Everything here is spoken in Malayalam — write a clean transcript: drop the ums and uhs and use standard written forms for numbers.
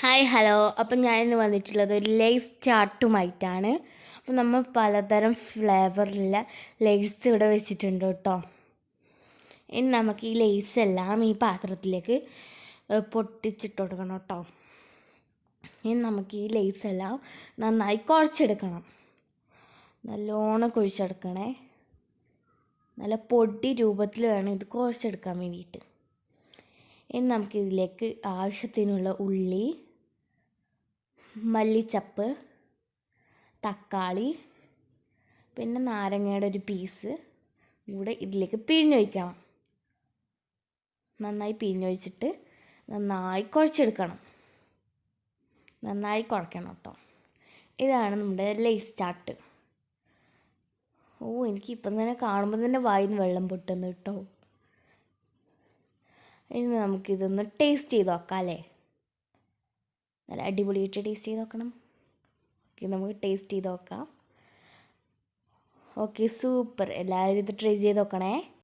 Hi hello. അപ്പം ഞാനിന്ന് വന്നിട്ടുള്ളത് ഒരു ലേസ് ചാർട്ടുമായിട്ടാണ്. അപ്പം നമ്മൾ പലതരം ഫ്ലേവറിലുള്ള ലേസ് ഇവിടെ വെച്ചിട്ടുണ്ട് കേട്ടോ. ഇനി നമുക്ക് ഈ ലേസ് എല്ലാം ഈ പാത്രത്തിലേക്ക് പൊട്ടിച്ചിട്ട് കൊടുക്കണം കേട്ടോ. ഇനി നമുക്ക് ഈ ലേസ് എല്ലാം നന്നായി കുഴച്ചെടുക്കണം. നല്ലോണം കുഴിച്ചെടുക്കണേ. നല്ല പൊടി രൂപത്തിൽ വേണം ഇത് കുഴച്ചെടുക്കാൻ വേണ്ടിയിട്ട്. ഇനി നമുക്കിതിലേക്ക് ആവശ്യത്തിനുള്ള ഉള്ളി, മല്ലിച്ചപ്പ്, തക്കാളി, പിന്നെ നാരങ്ങയുടെ ഒരു പീസ് കൂടെ ഇതിലേക്ക് പിഴിഞ്ഞൊഴിക്കണം. നന്നായി പിഴിഞ്ഞൊഴിച്ചിട്ട് നന്നായി കുഴച്ചെടുക്കണം. നന്നായി കുഴക്കണം കേട്ടോ. ഇതാണ് നമ്മുടെ ലേസ് ചാർട്ട്. എനിക്കിപ്പം തന്നെ കാണുമ്പോൾ തന്നെ വായിന്ന് വെള്ളം പൊട്ടുന്നു കേട്ടോ. ഇനി നമുക്കിതൊന്ന് ടേസ്റ്റ് ചെയ്ത് നോക്കാം അല്ലേ. നല്ല അടിപൊളിയായിട്ട് ടേസ്റ്റ് ചെയ്ത് നോക്കണം. നമുക്ക് ടേസ്റ്റ് ചെയ്ത് നോക്കാം. Okay, super. എല്ലാവരും ഇത് ട്രൈ ചെയ്ത് നോക്കണേ.